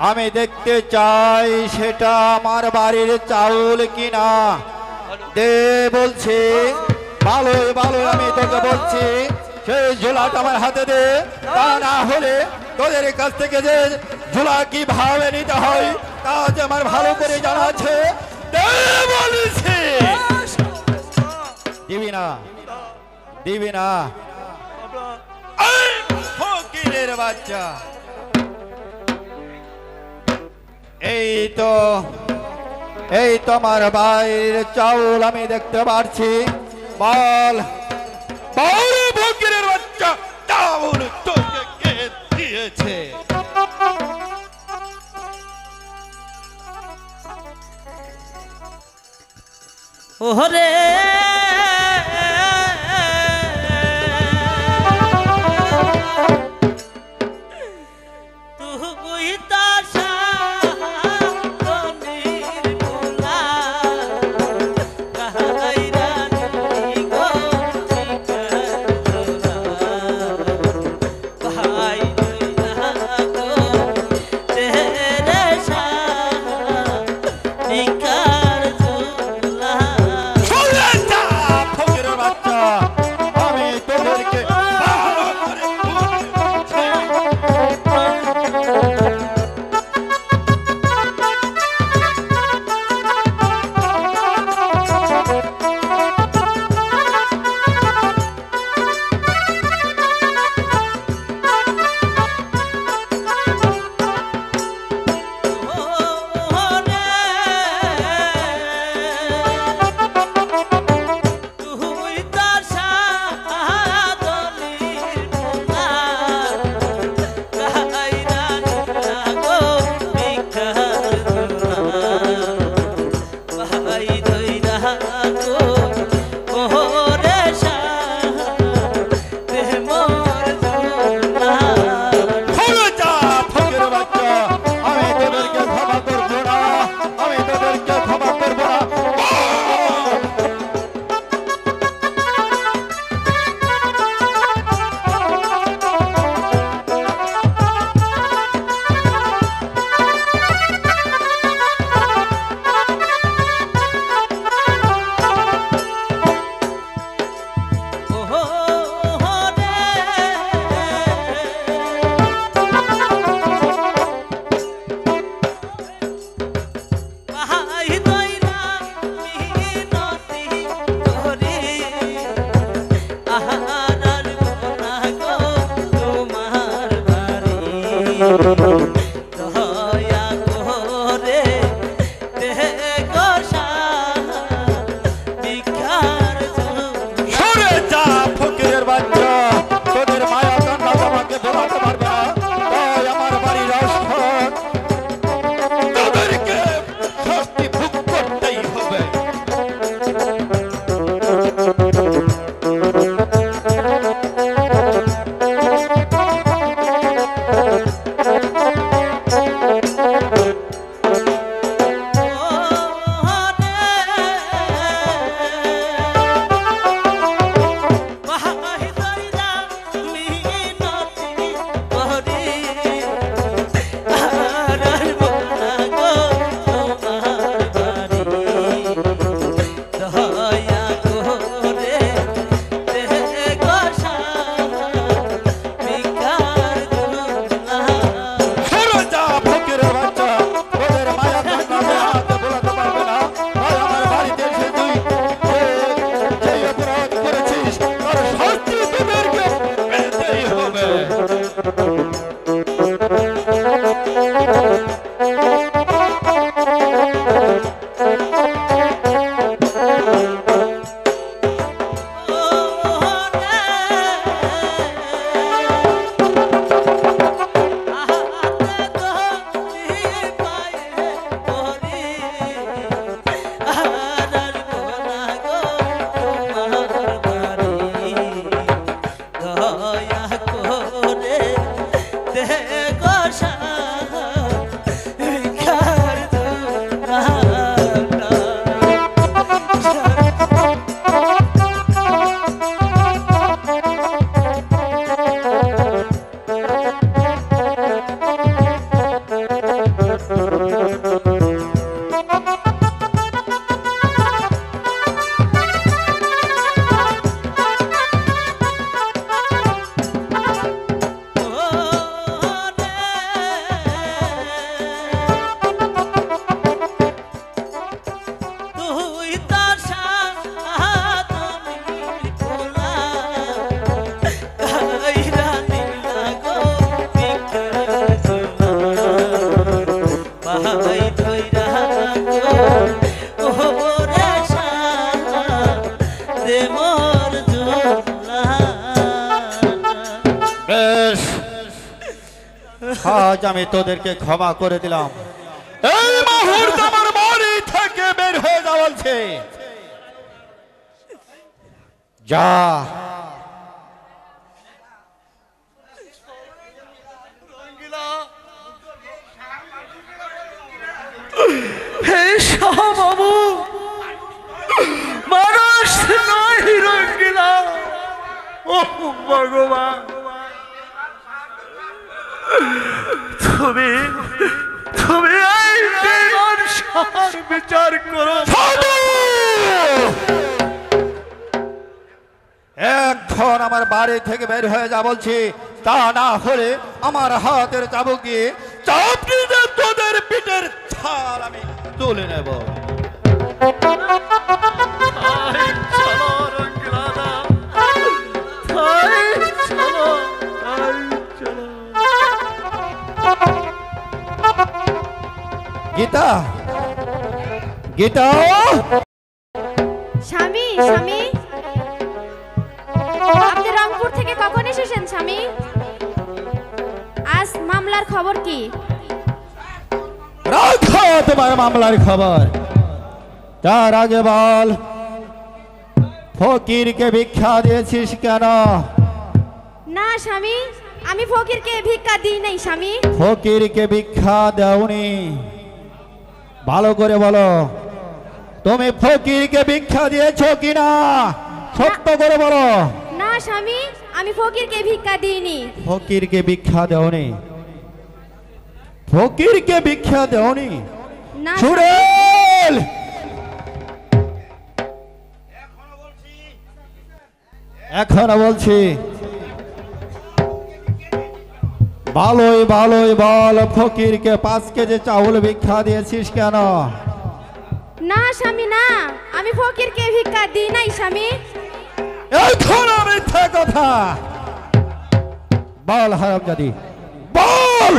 আমি দেখতে চাই সেটা আমার বাড়ির চাউল কিনা। দে বলছি, ভালো ভালো আমি তোকে বলছি, সেই ঝোলাটা আমার হাতে দে, তা না হলে তোদের কাছ থেকে যে ঝোলা কিভাবে নিতে হয় তা যে আমার ভালো করে জানা আছে। দে বলছি। দিবি না? দিবি না? এই ফকিরের বাচ্চা, এই তো আমার বাইরের চাউল আমি দেখতে পাচ্ছি। বল বল ফকিরের বাচ্চা, চাউল তোকে কে দিয়েছে? ওরে তুই তার সামনের গোলা কাহাইরা নি গো ভাই গো তেরে নিকার জোলা। দয়া করে দে গো ভিক্ষার জন্য। সরে যা ফকিরের বাচ্চা, তোদের মায়া কান্না তোমাকে বোলাতে পারবে না। তাই আমার বাড়ির অসৎ তোদেরকে শাস্তি ভোগ করতেই হবে। সরে যা ফকিরের বাচ্চা, তোদের মায়া কান্না তোমাকে বোলাতে পারবে না। তাই আমার বাড়িতে এসে তুই যে অপরাধ করেছিস তার শাস্তি তোদেরকে পেতেই হবে। বেশ, আজ আমি তোদেরকে ক্ষমা করে দিলাম। এই মুহূর্তে আমার বাড়ি থেকে বের হয়ে যা বলছে। যা। হে বাবু, মানুষ নয় রঙ্গিলা। ও ভগবান, তুমি তুমি এই মানুষের বিচার করো। এখন আমার বাড়ি থেকে বের হয়ে যা বলছি, তা না হলে আমার হাতের চাবুক দিয়ে চাপড়ি দিয়ে তোদের পিঠের ছাল আমি তুলে নেব। চলো রঙ্গিলা, চলো চলো। গীতা, গীতা, স্বামী স্বামী, আপনি রংপুর থেকে কখন এসেছেন স্বামী? আজ মামলার খবর কি? রাখো তোমার মামলার খবর। তার আগে বল, ফকিরকে ভিক্ষা দিয়েছিস কেন? না স্বামী, আমি ফকিরকে ভিক্ষা দিই নাই স্বামী। ফকিরকে ভিক্ষা দাওনি? ভালো করে বলো, তুমি ফকিরকে ভিক্ষা দিয়েছো কিনা? সত্য করে বলো। না স্বামী, আমি ফকিরকে ভিক্ষা দিইনি। ফকিরকে ভিক্ষা দেওনি? ফকিরকে ভিক্ষা দেওনি? না সুরেল, এখনো বলছি, ভালোই ভালোই বল, ফকিরকে 5 কেজি চাউল ভিক্ষা দিয়েছিস কেন? না স্বামী, না, আমি ফকিরকে ভিক্ষা দিই নাই স্বামী। এখনো মিথ্যা কথা বল হারামজাদি, বল।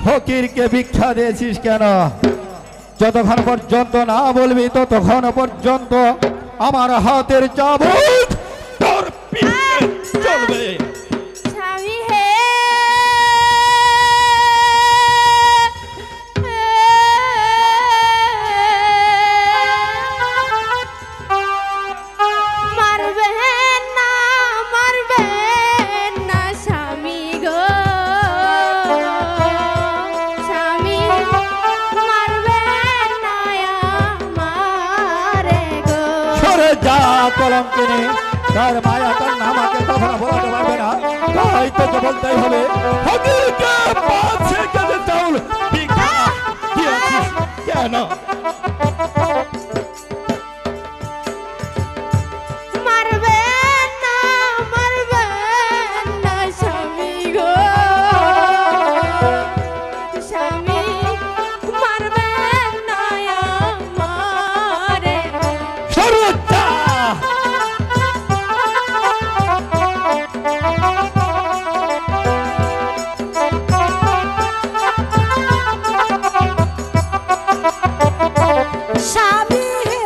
ফকিরকে ভিক্ষা দিয়েছিস কেন? যতক্ষণ পর্যন্ত না বলবি ততক্ষণ পর্যন্ত আমার হাতের চাবুক তোর পিঠে চলবে। স্বামী হে মারবেন না স্বামী গো, স্বামী মারবেন না আমারে গো। সরে যা কলঙ্কিনী, তার মায়া তার নামাকে কখনো বলতে পারবে না, তাই তোকে বলতেই হবে ফকিরকে 5 কেজি চাউল ভিক্ষা দিয়েছিস কেন? মারবেন না স্বামী গো, স্বামী মারবেন না আমারে। সরে যা। স্বামী হে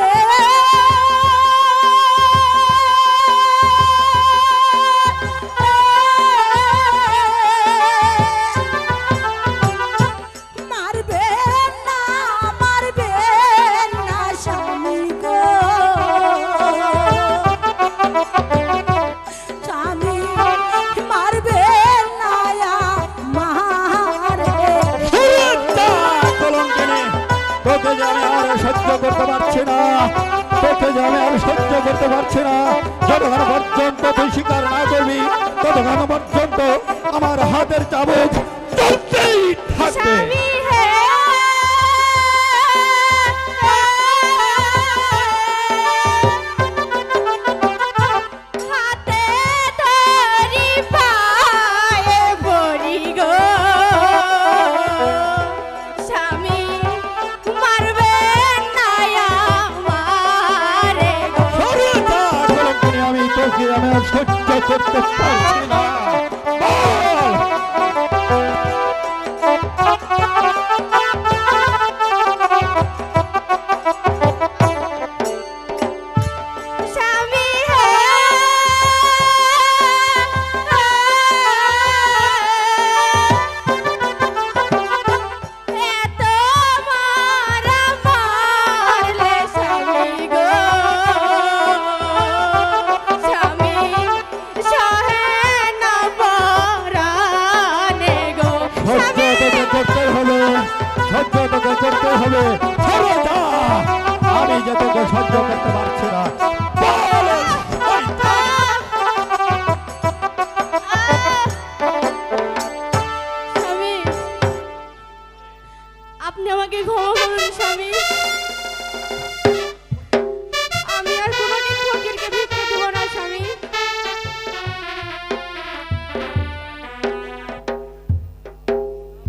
মারবেন না স্বামী গো, স্বামী মারবেন না আমারে। সরে যা কলঙ্কিনী, তোকে যে আমি আর সহ্য করতে পারছি না, তোকে যে আমি আর সহ্য করতে পারছি না। যতক্ষণ পর্যন্ত তুই স্বীকার না করবি ততক্ষণ পর্যন্ত আমার হাতের চাবুক চলতেই থাকবে। স্বামী হে হাতে ধরি পায়ে পড়ি গো, স্বামী মারবেন না আমারে গো। সরে যা কলঙ্কিনী, আমি তোকে আমি আর সহ্য করতে পারছি না। বল। স্বামী হে এত মারা মারলে স্বামী গো, স্বামী সহে না পরানে গো। সহ্য তোকে করতে হবে, সহ্য তোকে করতে হবে। সরে যা, আমি যে তোকে সহ্য করতে পারছি না। বল। ওই যা। স্বামী আপনি আমাকে ক্ষমা করুন স্বামী, আমি আর কোনোদিন ফকিরকে ভিক্ষা দেব না স্বামী।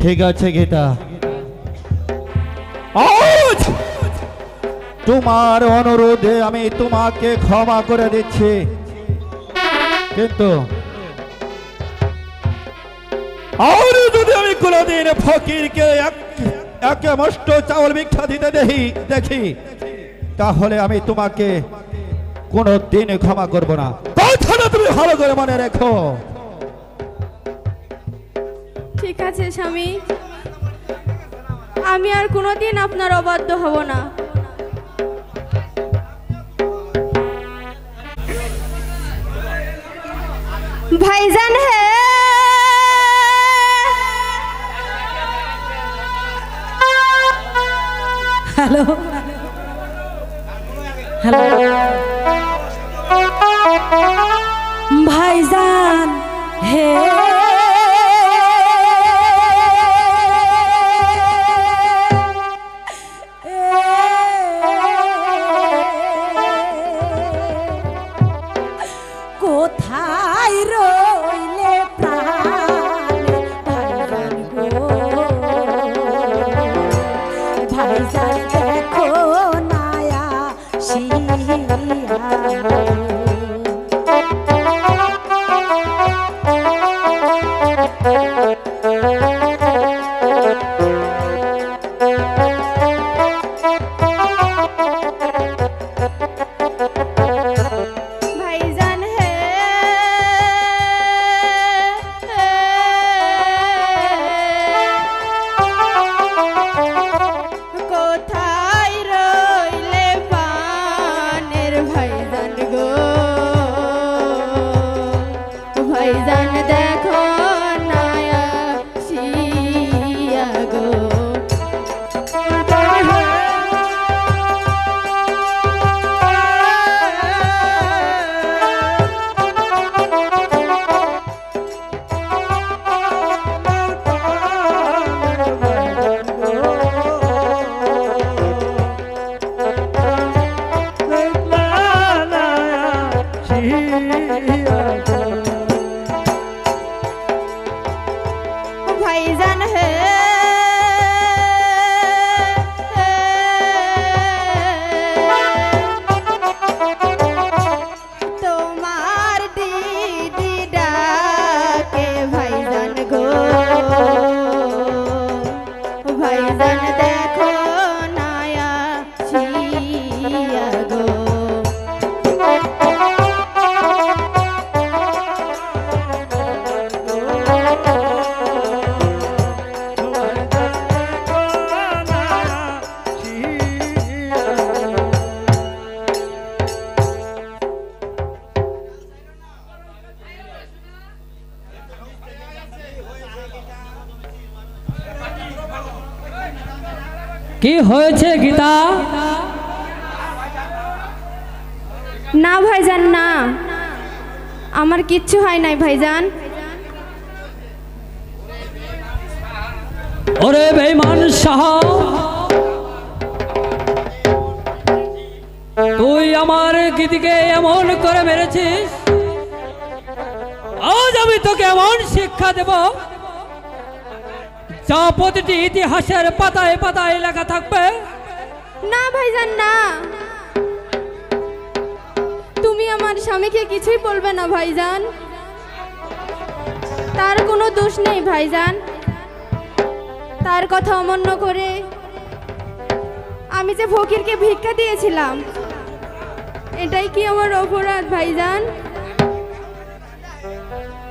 ঠিক আছে গীতা, আজ তোমার অনুরোধে আমি তোমাকে ক্ষমা করে দিচ্ছি, কিন্তু আর যদি আমি কোনোদিন ফকিরকে এক মষ্ট চাউল ভিক্ষা দিতে দেখি তাহলে আমি তোমাকে কোনো দিন ক্ষমা করব না। কথাটা তুমি ভালো করে মনে রেখো। ঠিক আছে স্বামী, আমি আর কোনোদিন আপনার অবাধ্য হব না। ভাইজান হে হ্যালো হ্যালো ভাইজান হে কোথায় রইলে প্রাণ ভাইজান গো, ভাইজান দেখো নায়া শিয়া কি হয়েছে গীতা? না ভাইজান না, আমার কিচ্ছু হয় নাই ভাইজান। ওরে বেঈমান শাহ, তুই আমার গীতিকে এমন করে মেরেছিস, আজ আমি তোকে এমন শিক্ষা দেব যা প্রতিটি ইতিহাসের পাতায় পাতায় লেখা থাকবে। না ভাইজান না, তুমি আমার স্বামীকে কিছুই বলবে না ভাইজান, তার কোনো দোষ নেই ভাইজান। তার কথা অমান্য করে আমি যে ফকিরকে ভিক্ষা দিয়েছিলাম, এটাই কি আমার অপরাধ ভাইজান?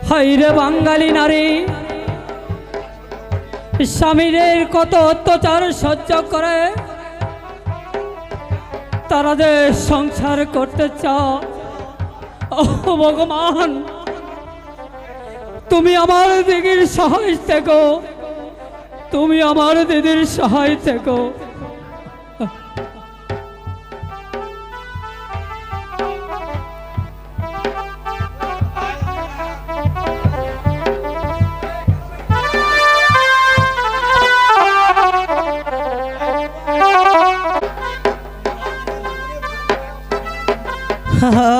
হাইরে বাঙালি নারী, স্বামীদের কত অত্যাচার সহ্য করে তারা যে সংসার করতে চাও। ও ভগবান, তুমি আমার দিদির সহায় থেকো, তুমি আমার দিদির সহায় থেকো।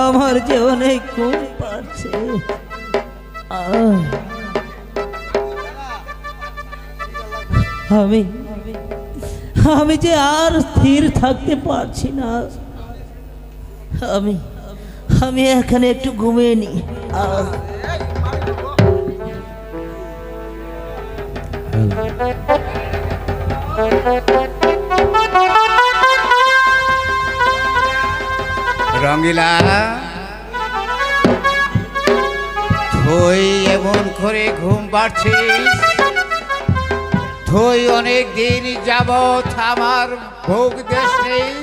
আমার যে অনেক ঘুম পাচ্ছে, আমি আমি যে আর স্থির থাকতে পারছি না। আমি এখানে একটু ঘুমিয়ে নি। রঙিলা, তুই এমন করে ঘুম পাড়ছিস? তুই অনেক দিন যাবৎ আমার ভোগ দেশ নেই,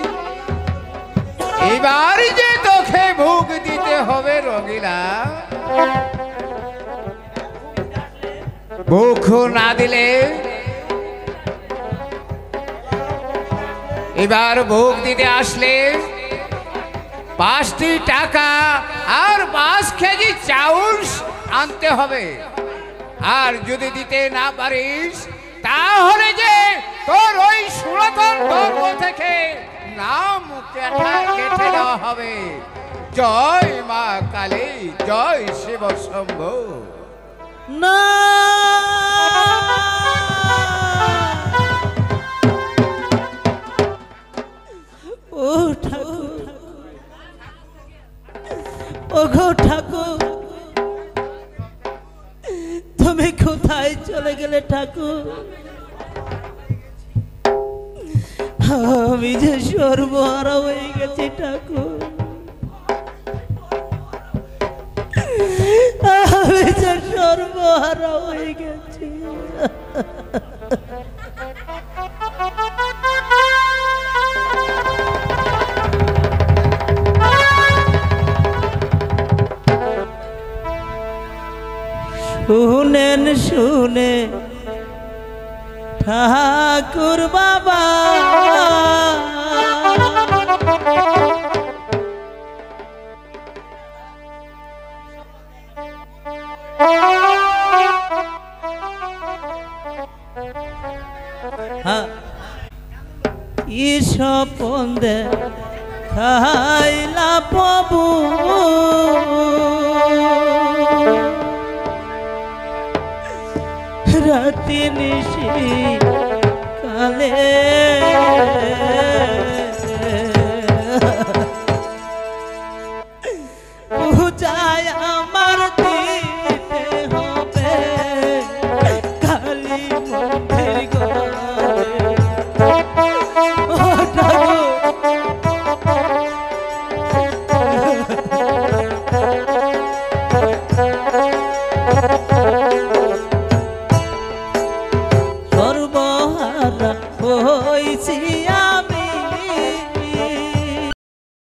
এবার যে তোকে ভোগ দিতে হবে রঙিলা। ভোগ না দিলে এবার ভোগ দিতে আসলে 5টি টাকা আর 5 কেজি চাউল আনতে হবে। আর যদি দিতে না পারিস তাহলে যে তোর ওই সনাতন ধর্ম থেকে নাম কেটে দেওয়া হবে। জয় মা কালী, জয় শিব শম্ভু। না, ও ঠাকুর, ও গো ঠাকুর, তুমি কোথায় চলে গেলে ঠাকুর? আমি যে সর্বহারা হয়ে গেছি ঠাকুর, আমি যে সর্বহারা হয়ে গেছি। শুনেন শুনে ঠাকুর বাবা, কি স্বপন দেখাইলা প্রভু, রাতে নিশি কালে